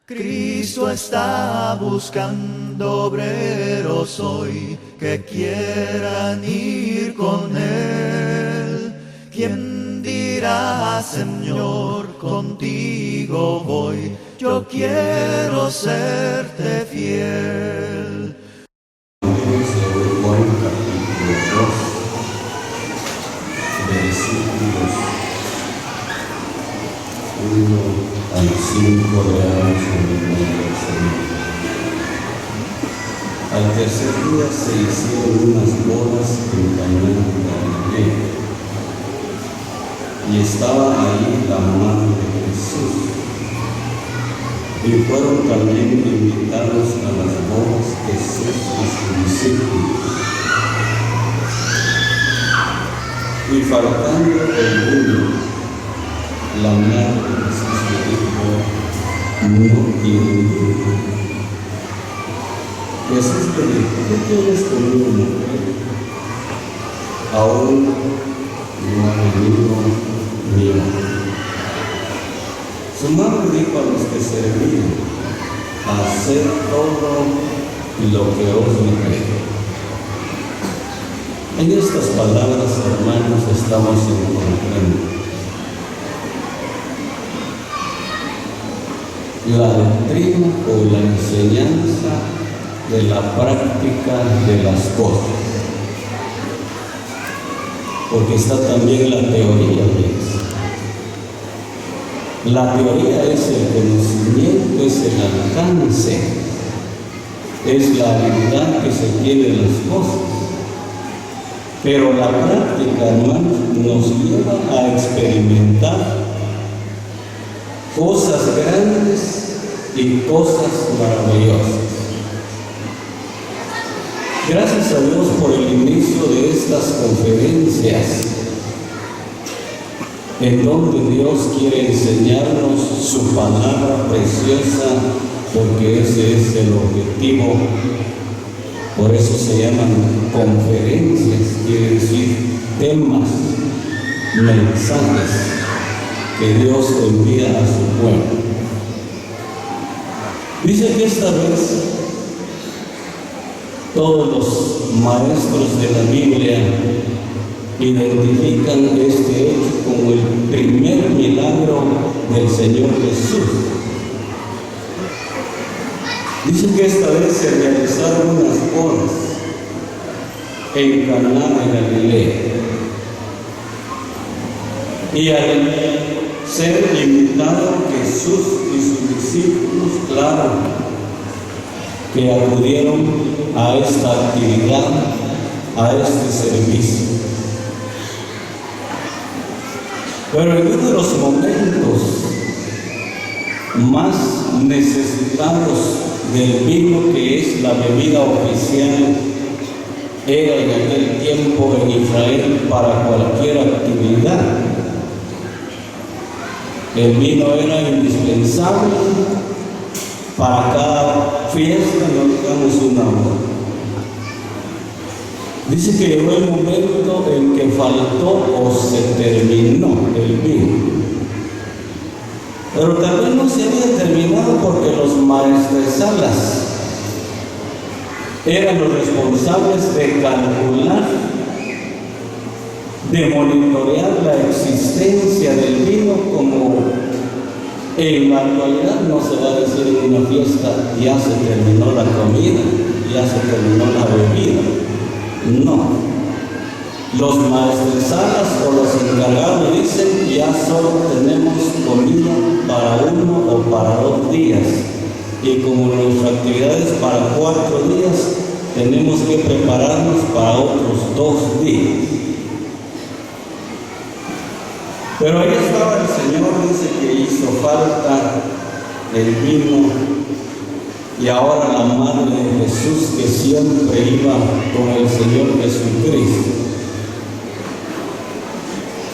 Cristo está buscando obreros hoy que quieran ir con Él. ¿Quién dirá, Señor, contigo voy? Yo quiero serte fiel. Juan capítulo 2, versículos 1 al 5 leamos en el nombre del Señor. Al tercer día se hicieron unas bodas en Caná de Galilea, y estaba ahí la madre de Jesús, y fueron también invitados a las bodas Jesús y sus discípulos. Y faltando el vino, la madre de Jesús le dijo: no tienen vino. Jesús le dijo: ¿qué tienes conmigo, mujer? Aún no ha venido mi hora. Su madre dijo a los que servían: haced todo lo que os dijere. En estas palabras, hermanos, estamos encontrando la doctrina o la enseñanza de la práctica de las cosas, porque está también la teoría de eso. La teoría es el conocimiento, es el alcance, es la habilidad que se tiene de las cosas. Pero la práctica, hermanos, nos lleva a experimentar cosas grandes y cosas maravillosas. Gracias a Dios por el inicio de estas conferencias, en donde Dios quiere enseñarnos su palabra preciosa, porque ese es el objetivo. Por eso se llaman conferencias, quiere decir temas, mensajes que Dios envía a su pueblo. Dice que esta vez todos los maestros de la Biblia identifican este hecho como el primer milagro del Señor Jesús. Dice que esta vez se realizaron unas bodas en Caná de Galilea, y al ser invitado Jesús y sus discípulos, claro, que acudieron a esta actividad, a este servicio. Pero en uno de los momentos más necesitados del vino, que es la bebida oficial, era en aquel tiempo en Israel para cualquier actividad. El vino era indispensable para cada fiesta, no digamos una boda. Dice que llegó el momento en que faltó o se terminó el vino. Pero también no se había terminado porque los maestresalas eran los responsables de calcular, de monitorear la existencia del vino, como en la actualidad no se va a decir en una fiesta: ya se terminó la comida, ya se terminó la bebida. No. Los maestresalas o los encargados dicen: ya solo tenemos comida para 1 o para 2 días. Y como nuestra actividad es para 4 días, tenemos que prepararnos para otros 2 días. Pero ahí estaba el Señor, dice que hizo falta el vino, y ahora la madre de Jesús, que siempre iba con el Señor Jesucristo.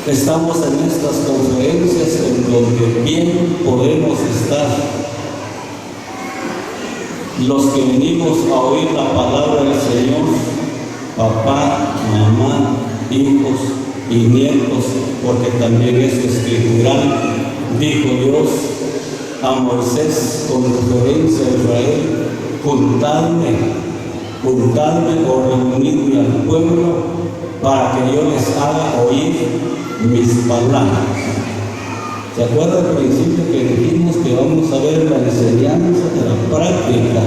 Estamos en estas conferencias en donde bien podemos estar los que venimos a oír la palabra del Señor, papá, mamá, hijos y nietos, porque también es escritural. Dijo Dios: a Moisés con referencia a Israel: juntadme o reunidme al pueblo para que yo les haga oír mis palabras. ¿Se acuerda al principio que dijimos que vamos a ver la enseñanza de la práctica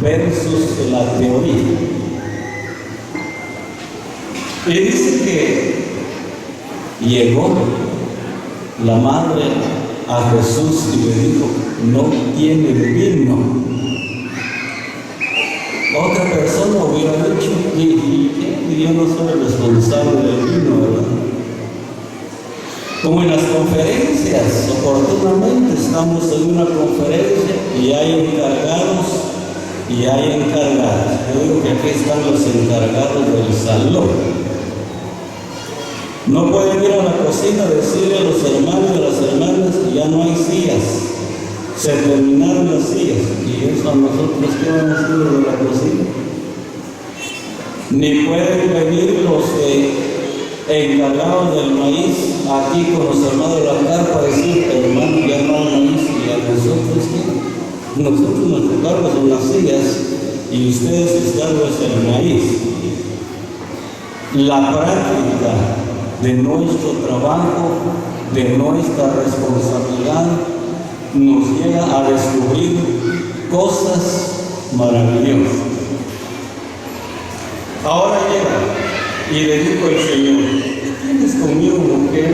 versus la teoría? Y dice que llegó la madre a Jesús y le dijo: no tiene vino. Otra persona hubiera dicho: y yo no soy el responsable del vino, ¿verdad? Como en las conferencias, oportunamente estamos en una conferencia y hay encargados y hay encargadas. Yo digo que aquí están los encargados del salón. No pueden ir a la cocina a decirle a los hermanos y a las hermanas que ya no hay sillas, se terminaron las sillas. ¿Y eso a nosotros qué van a hacer de la cocina? Ni pueden venir los encargados del maíz aquí con los hermanos de la carpa a decir: hermano, ya no hay maíz. ¿Y a nosotros qué? Nosotros nuestro cargo son las sillas y ustedes su cargo es el maíz. La práctica de nuestro trabajo, de nuestra responsabilidad, nos llega a descubrir cosas maravillosas. Ahora llega y le dijo el Señor: ¿tienes conmigo, mujer?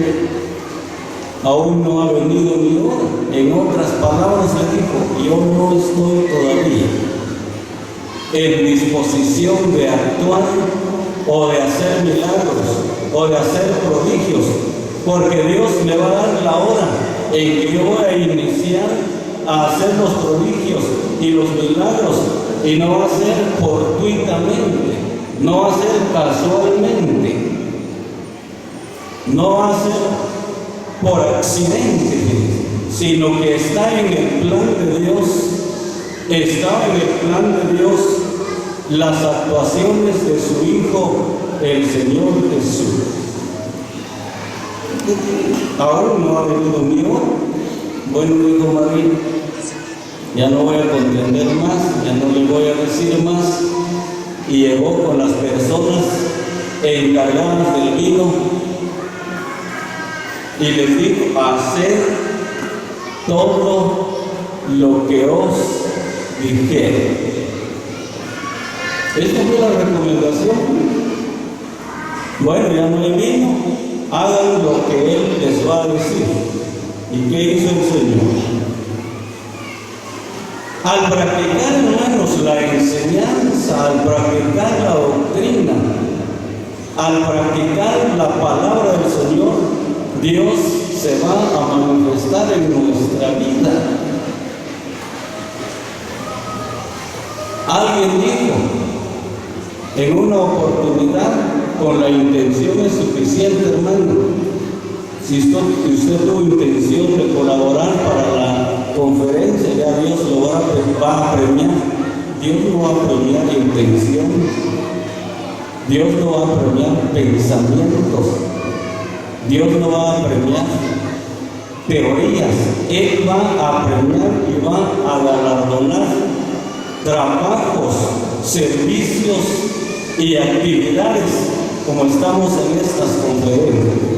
Aún no ha venido mi hora. En otras palabras le dijo: yo no estoy todavía en disposición de actuar o de hacer milagros o de hacer prodigios, porque Dios me va a dar la hora en que yo voy a iniciar a hacer los prodigios y los milagros, y no va a ser fortuitamente, no va a ser casualmente, no va a ser por accidente, sino que está en el plan de Dios. Está en el plan de Dios las actuaciones de su Hijo, el Señor Jesús. Aún no ha venido mi hora. Bueno, dijo María, ya no voy a contender más, ya no le voy a decir más. Y llegó con las personas encargadas del vino y les dijo: haced todo lo que os dijere. Esta fue la recomendación. Bueno, ya no hay vino, hagan lo que Él les va a decir. ¿Y qué hizo el Señor? Al practicar, hermanos, la enseñanza, al practicar la doctrina, al practicar la palabra del Señor, Dios se va a manifestar en nuestra vida. Alguien dijo en una oportunidad, con la intención es suficiente, hermano. Si usted tuvo intención de colaborar para la conferencia, ya Dios lo va a premiar. Dios no va a premiar intención, Dios no va a premiar pensamientos, Dios no va a premiar teorías. Él va a premiar y va a galardonar trabajos, servicios y actividades, como estamos en estas conferencias.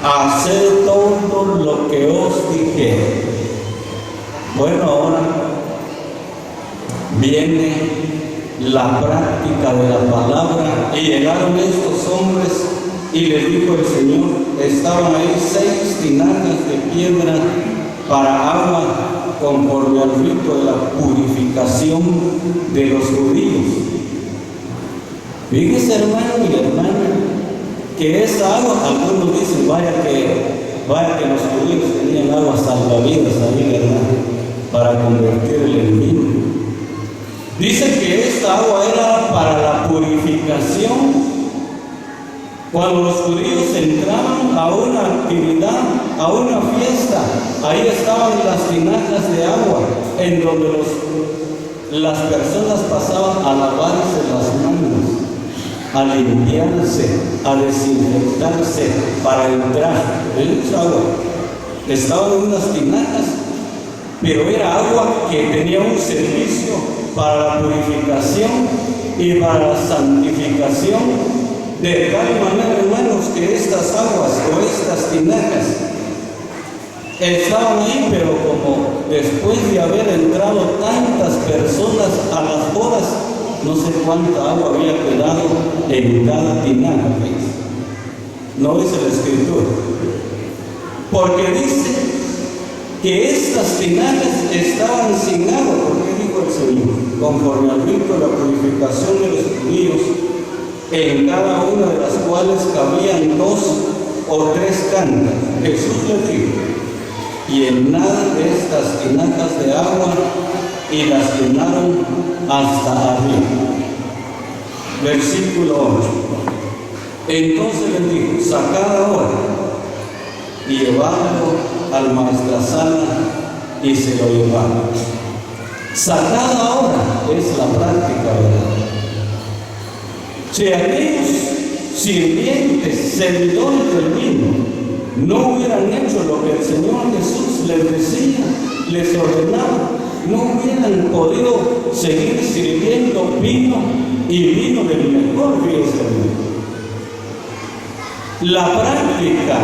Hacer todo lo que os dije. Bueno, ahora viene la práctica de la palabra. Y llegaron estos hombres y les dijo el Señor: estaban ahí 6 tinajas de piedra para agua, conforme al rito de la purificación de los judíos. Fíjese, hermano y hermana, que esa agua, algunos dicen, vaya que los judíos tenían agua salvavidas ahí, ¿verdad?, para convertirla en vino. Dice que esta agua era para la purificación. Cuando los judíos entraban a una actividad, a una fiesta, ahí estaban las tinajas de agua, en donde las personas pasaban a lavarse las manos, a limpiarse, a desinfectarse para entrar. Es agua. estaban en unas tinajas, pero era agua que tenía un servicio para la purificación y para la santificación, de tal manera, hermanos, que estas aguas o estas tinajas estaban ahí, pero como después de haber entrado tantas personas a las bodas, no sé cuánta agua había quedado en cada tinaja. No dice la Escritura, porque dice que estas tinajas estaban sin agua. Porque dijo el Señor, conforme al rito de la purificación de los judíos, en cada una de las cuales cabían 2 o 3 cantas. Jesús les dijo: llenad estas tinajas de agua, y las llenaron hasta arriba. Versículo 8. Entonces les dijo: sacad ahora y llevadlo al maestrasala, y se lo llevaron. Sacad ahora es la práctica, ¿verdad? Si aquellos sirvientes, servidores del vino, no hubieran hecho lo que el Señor Jesús les decía, les ordenaba, no hubieran podido seguir sirviendo vino, y vino del mejor, fíjense. La práctica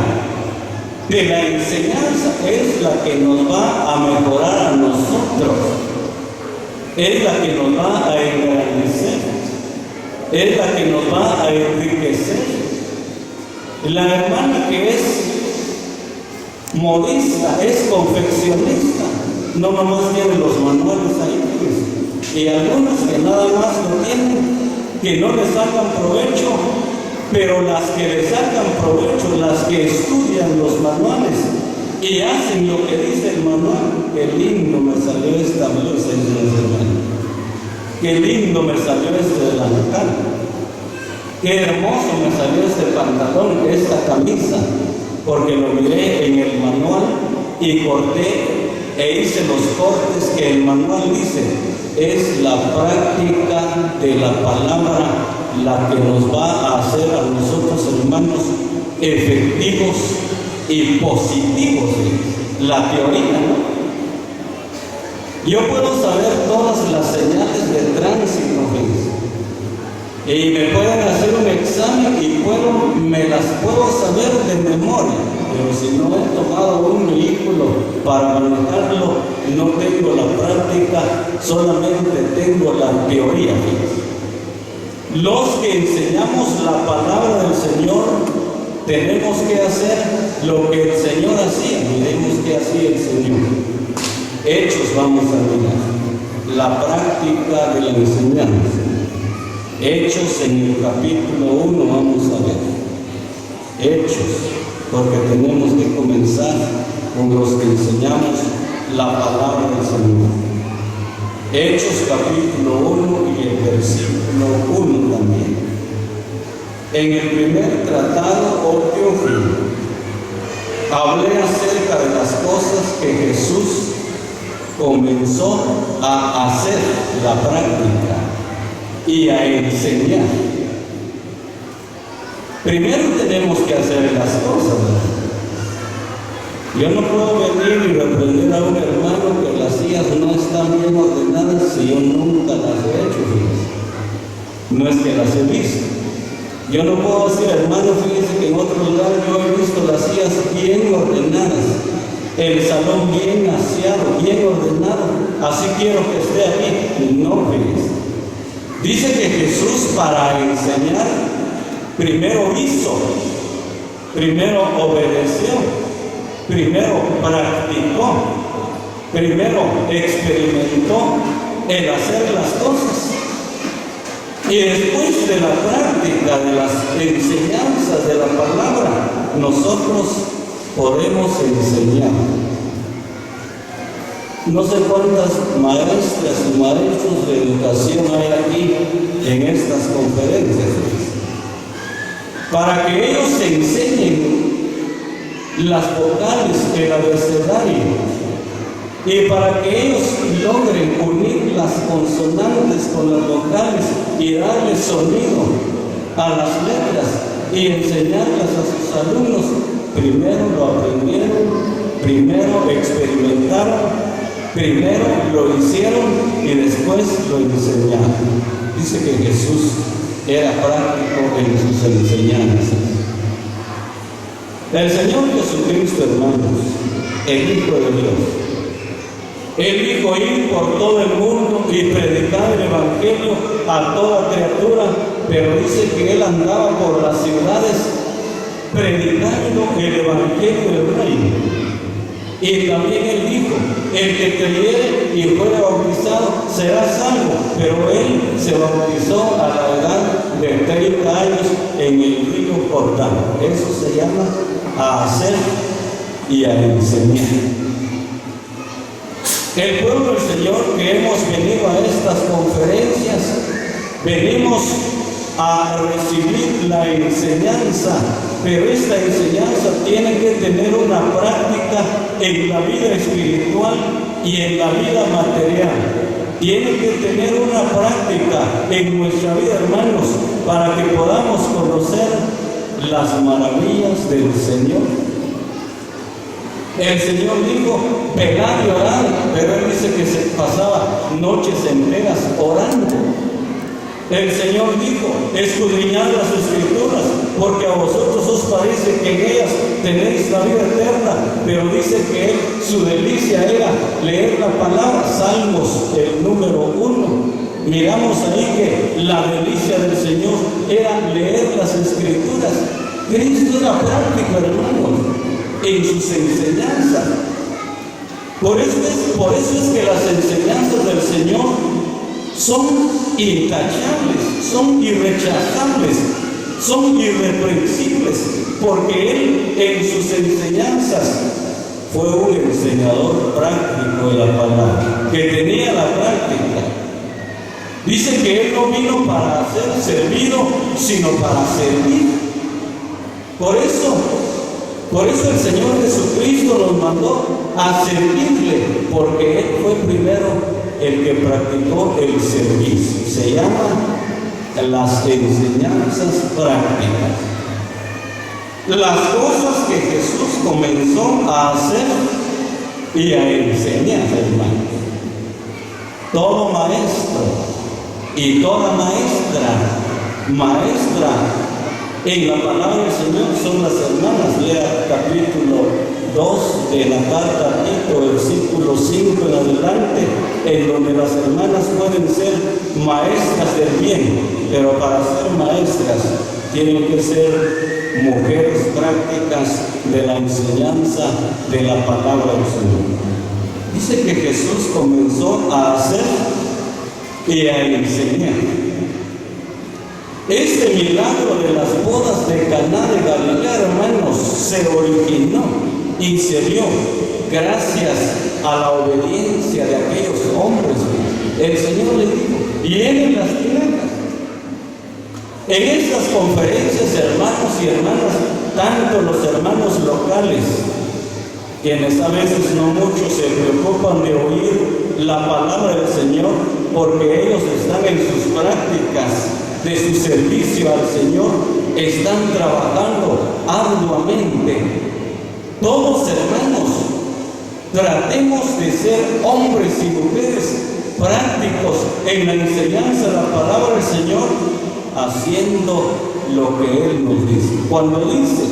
de la enseñanza es la que nos va a mejorar a nosotros, es la que nos va a engrandecer, es la que nos va a enriquecer. La hermana que es modista, es confeccionista, no nomás tiene los manuales ahí, pues, y algunas que nada más lo tienen, que no les sacan provecho, pero las que le sacan provecho, las que estudian los manuales y hacen lo que dice el manual. Qué lindo me salió esta blusa, qué lindo me salió este delantal, qué hermoso me salió este pantalón, esta camisa, porque lo miré en el manual y corté e hice los cortes que el manual dice. Es la práctica de la palabra la que nos va a hacer a nosotros, hermanos, efectivos y positivos. La teoría, ¿no? Yo puedo saber todas las señales de tránsito, y me pueden hacer un examen y me las puedo saber de memoria, pero si no he tomado un vehículo para manejarlo, no tengo la práctica, solamente tengo la teoría. Los que enseñamos la palabra del Señor tenemos que hacer lo que el Señor hacía. Miremos qué hacía el Señor. Hechos vamos a mirar, la práctica de la enseñanza. Hechos en el capítulo 1 vamos a ver. Hechos, porque tenemos que comenzar con los que enseñamos la palabra del Señor. Hechos capítulo 1 y el versículo 1 también. En el primer tratado, oh Teófilo, hablé acerca de las cosas que Jesús comenzó a hacer, la práctica, y a enseñar. Primero tenemos que hacer las cosas, ¿verdad? Yo no puedo venir y reprender a un hermano que las sillas no están bien ordenadas si yo nunca las he hecho, fíjense. No es que las he visto. Yo no puedo decir, hermano, fíjense que en otro lugar yo he visto las sillas bien ordenadas, el salón bien aseado, bien ordenado, así quiero que esté aquí. No, fíjense. Dice que Jesús, para enseñar, primero hizo, primero obedeció, primero practicó, primero experimentó el hacer las cosas, y después de la práctica de las enseñanzas de la palabra, nosotros podemos enseñar. No sé cuántas maestras y maestros de educación hay aquí en estas conferencias, para que ellos enseñen las vocales, el abecedario, y para que ellos logren unir las consonantes con las vocales y darle sonido a las letras y enseñarlas a sus alumnos. Primero lo aprendieron, primero experimentaron, primero lo hicieron y después lo enseñaron. Dice que Jesús era práctico en sus enseñanzas. El Señor Jesucristo, hermanos, el Hijo de Dios, Él dijo: ir por todo el mundo y predicar el Evangelio a toda criatura, pero dice que Él andaba por las ciudades predicando el Evangelio del Reino. Y también Él dijo: el que creyere y fuere bautizado será salvo, pero Él se bautizó a la edad de 30 años en el río Jordán. Eso se llama a hacer y a enseñar. El pueblo del Señor que hemos venido a estas conferencias, venimos a recibir la enseñanza, pero esta enseñanza tiene que tener una práctica en la vida espiritual y en la vida material. Tiene que tener una práctica en nuestra vida, hermanos, para que podamos conocer las maravillas del Señor. El Señor dijo: velad y orad, pero Él dice que se pasaba noches enteras orando. El Señor dijo: escudriñad las Escrituras, porque a vosotros os parece que en ellas tenéis la vida eterna, pero dice que Él, su delicia era leer la palabra. Salmos, el número 1. Miramos ahí que la delicia del Señor era leer las Escrituras. Cristo era práctico, hermanos, en sus enseñanzas. Por eso es que las enseñanzas del Señor son intachables, son irrechazables, son irreprensibles, porque Él en sus enseñanzas fue un enseñador práctico de la palabra, que tenía la práctica. Dice que Él no vino para ser servido, sino para servir. Por eso el Señor Jesucristo nos mandó a servirle, porque Él fue primero el que practicó el servicio. Se llama las enseñanzas prácticas. Las cosas que Jesús comenzó a hacer y a enseñar, hermanos. Todo maestro y toda maestra en la palabra del Señor son las hermanas. Lea capítulo 2 de la carta a Tito, versículo 5 en adelante, en donde las hermanas pueden ser maestras del bien, pero para ser maestras tienen que ser mujeres prácticas de la enseñanza de la palabra del Señor. Dice que Jesús comenzó a hacer y a enseñar. Este milagro de las bodas de Caná de Galilea, hermanos, se originó y se dio gracias a la obediencia de aquellos hombres. El Señor le dijo: llenen las tinajas. En estas conferencias, hermanos y hermanas, tanto los hermanos locales, quienes a veces no mucho se preocupan de oír la palabra del Señor, porque ellos están en sus prácticas de su servicio al Señor, están trabajando arduamente. Todos, hermanos, tratemos de ser hombres y mujeres prácticos en la enseñanza de la palabra del Señor, haciendo lo que Él nos dice. Cuando dice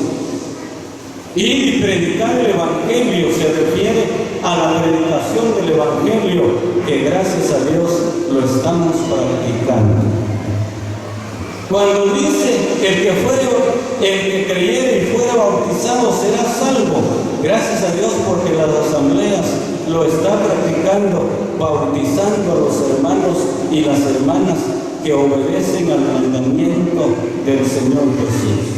ir y predicar el Evangelio, se refiere a la predicación del Evangelio, que gracias a Dios lo estamos practicando. Cuando dice el que creyere y fuera bautizado será salvo, gracias a Dios, porque las asambleas lo están practicando, bautizando a los hermanos y las hermanas que obedecen al mandamiento del Señor Jesús.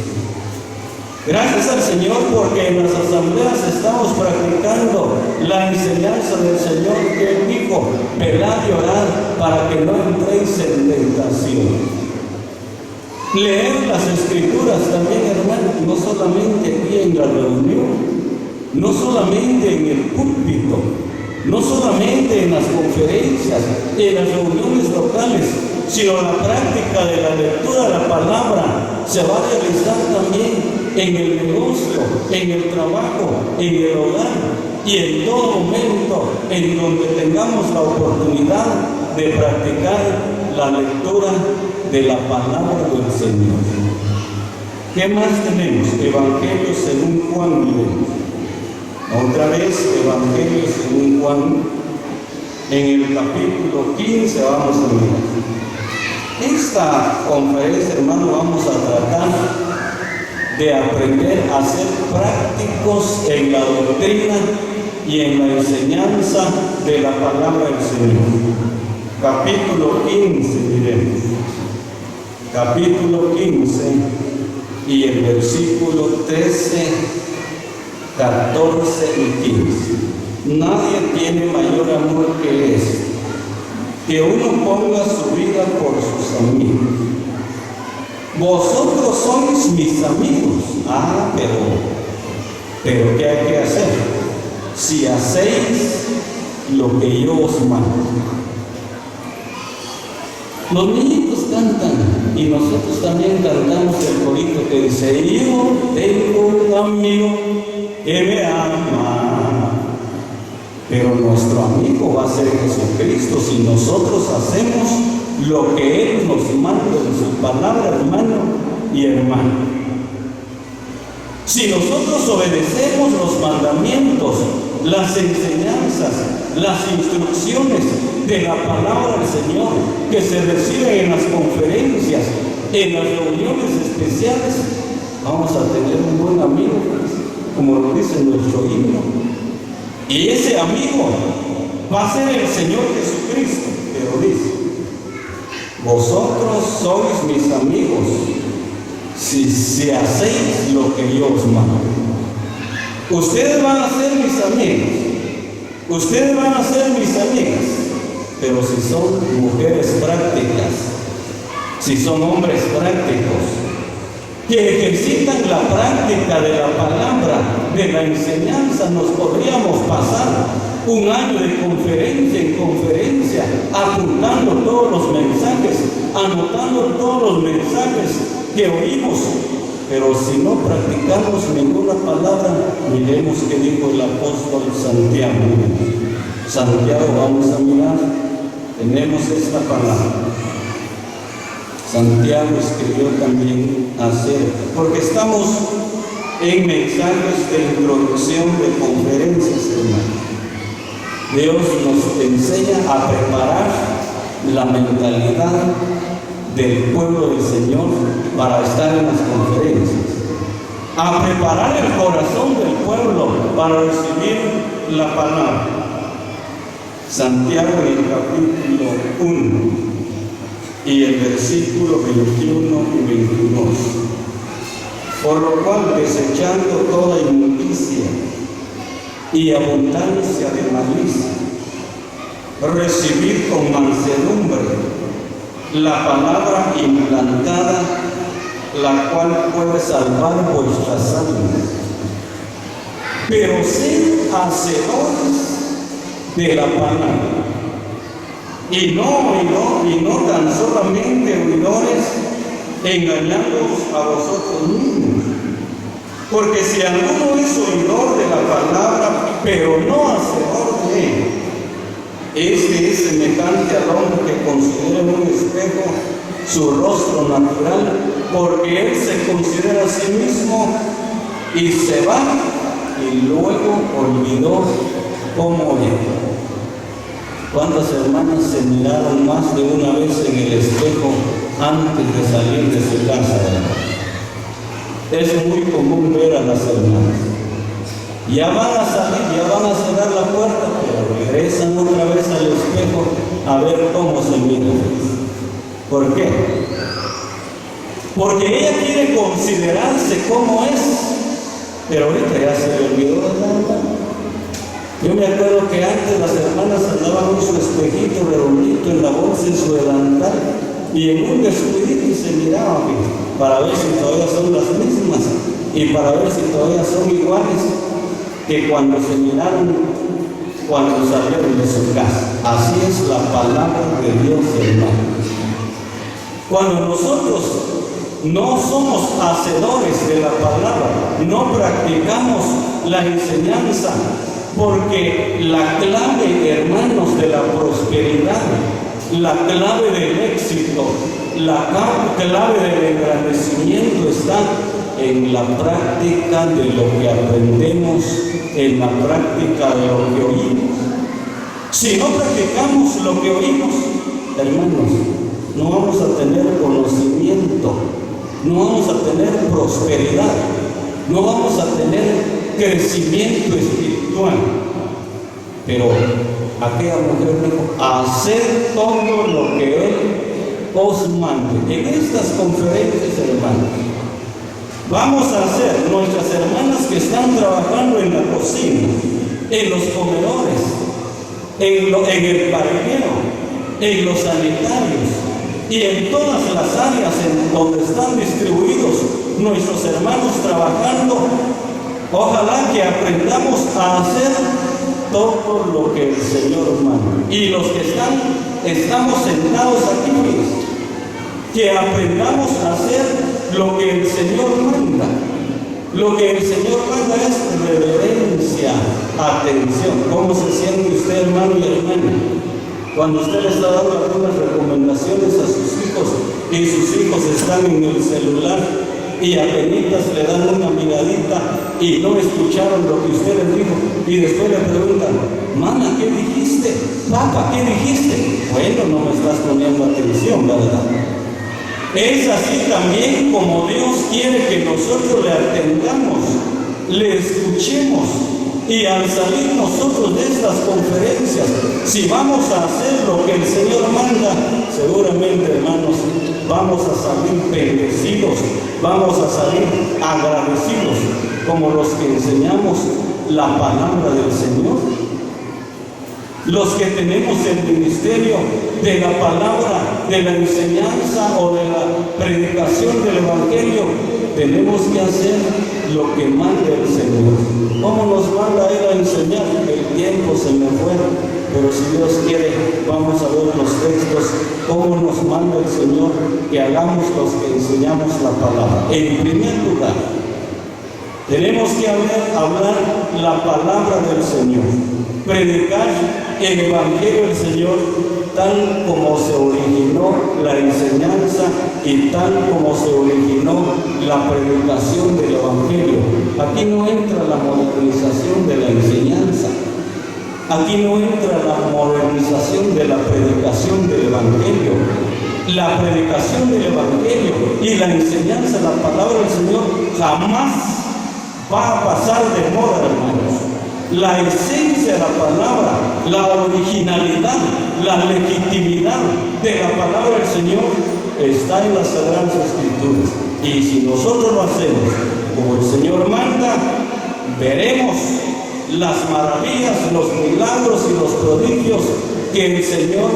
Gracias al Señor, porque en las asambleas estamos practicando la enseñanza del Señor, que Él dijo: velad y orad para que no entréis en tentación. Leer las Escrituras también, hermanos, no solamente aquí en la reunión, no solamente en el púlpito, no solamente en las conferencias, en las reuniones locales, sino la práctica de la lectura de la palabra se va a realizar también en el negocio, en el trabajo, en el hogar. y en todo momento en donde tengamos la oportunidad de practicar la lectura de la palabra del Señor. ¿Qué más tenemos? Evangelio según Juan, miremos. Otra vez, Evangelio según Juan, en el capítulo 15 vamos a mirar. Esta conferencia, hermano, vamos a tratar de aprender a ser prácticos en la doctrina y en la enseñanza de la palabra del Señor. Capítulo 15, miremos. Capítulo 15 y el versículo 13, 14 y 15. Nadie tiene mayor amor que ese, que uno ponga su vida por sus amigos. Vosotros sois mis amigos. Pero ¿qué hay que hacer? Si hacéis lo que yo os mando. Los niñitos cantan y nosotros también cantamos el corito que dice: yo tengo un amigo que me ama. Pero nuestro amigo va a ser Jesucristo si nosotros hacemos lo que Él nos manda en su palabra, hermano y hermana. Si nosotros obedecemos los mandamientos, las enseñanzas, las instrucciones de la palabra del Señor que se reciben en las conferencias, en las reuniones especiales, vamos a tener un buen amigo, como lo dice nuestro himno. Y ese amigo va a ser el Señor Jesucristo, que lo dice: vosotros sois mis amigos si hacéis lo que yo os mando. Ustedes van a ser mis amigos, ustedes van a ser mis amigas, pero si son mujeres prácticas, si son hombres prácticos, que ejercitan la práctica de la palabra, de la enseñanza, nos podríamos pasar un año de conferencia en conferencia, apuntando todos los mensajes, anotando todos los mensajes que oímos, pero si no practicamos ninguna palabra, miremos qué dijo el apóstol Santiago. Santiago, vamos a mirar, tenemos esta palabra. Santiago escribió también acerca, porque estamos en mensajes de introducción de conferencias, hermanos. Dios nos enseña a preparar la mentalidad del pueblo del Señor para estar en las conferencias, a preparar el corazón del pueblo para recibir la palabra. Santiago en el capítulo 1 y el versículo 21 y 22. Por lo cual, desechando toda inmundicia y abundancia de malicia, recibid con mansedumbre la palabra implantada, la cual puede salvar vuestras almas. Pero sed hacedores de la palabra, y no tan solamente oidores, engañándoos a vosotros mismos. Porque si alguno es oidor de la palabra, pero no hacedor de ella, este es semejante al hombre que considera en un espejo su rostro natural, porque él se considera a sí mismo y se va y luego olvidó cómo era. ¿Cuántas hermanas se miraron más de una vez en el espejo antes de salir de su casa? Es muy común ver a las hermanas. Ya van a salir, ya van a cerrar la puerta, pero regresan otra vez al espejo a ver cómo se miran. ¿Por qué? Porque ella quiere considerarse como es, pero ahorita ya se le olvidó de nada. Yo me acuerdo que antes las hermanas andaban con su espejito redondito en la bolsa, en su delantal, y en un descuidito se miraban para ver si todavía son las mismas y para ver si todavía son iguales que cuando se miraron cuando salieron de su casa. Así es la palabra de Dios, hermanos. Cuando nosotros no somos hacedores de la palabra, no practicamos la enseñanza Porque la clave, hermanos, de la prosperidad, la clave del éxito, la clave del engrandecimiento está en la práctica de lo que aprendemos, en la práctica de lo que oímos. Si no practicamos lo que oímos, hermanos, no vamos a tener conocimiento, no vamos a tener prosperidad, no vamos a tener crecimiento espiritual. Pero aquella mujer dijo: haced todo lo que Él os mande. En estas conferencias, hermanos, vamos a hacer, nuestras hermanas que están trabajando en la cocina, en los comedores, en el parqueo, en los sanitarios y en todas las áreas en donde están distribuidos nuestros hermanos trabajando, ojalá que aprendamos a hacer todo lo que el Señor manda. Y los que estamos sentados aquí, que aprendamos a hacer lo que el Señor manda. Lo que el Señor manda es reverencia, atención. ¿Cómo se siente usted, hermano y hermana, cuando usted le está dando algunas recomendaciones a sus hijos y sus hijos están en el celular y apenas le dan una miradita y no escucharon lo que usted les dijo, y después le preguntan: mamá, ¿qué dijiste? Papá, ¿qué dijiste? Bueno, no me estás poniendo atención, ¿verdad? Es así también como Dios quiere que nosotros le atendamos, le escuchemos. Y al salir nosotros de estas conferencias, si vamos a hacer lo que el Señor manda, seguramente, hermanos, vamos a salir bendecidos, vamos a salir agradecidos, como los que enseñamos la palabra del Señor. Los que tenemos el ministerio de la palabra, de la enseñanza o de la predicación del Evangelio, tenemos que hacer lo que manda el Señor. ¿Cómo nos manda Él a enseñar? El tiempo se me fue, pero si Dios quiere, vamos a ver los textos, cómo nos manda el Señor que hagamos los que enseñamos la palabra. En primer lugar, tenemos que hablar la palabra del Señor, predicar el Evangelio del Señor tal como se originó la enseñanza y tal como se originó la predicación del Evangelio. Aquí no entra la modernización de la enseñanza, aquí no entra la modernización de la predicación del Evangelio. La predicación del Evangelio y la enseñanza de la palabra del Señor jamás va a pasar de moda, hermanos. La esencia de la palabra, la originalidad, la legitimidad de la palabra del Señor está en las Sagradas Escrituras. Y si nosotros lo hacemos como el Señor manda, veremos las maravillas, los milagros y los prodigios que el Señor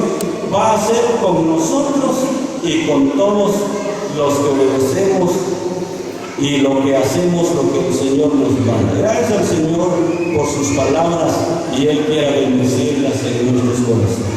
va a hacer con nosotros y con todos los que obedecemos y lo que hacemos, lo que el Señor nos manda. Gracias al Señor por sus palabras, y Él quiera bendecirlas en nuestros corazones.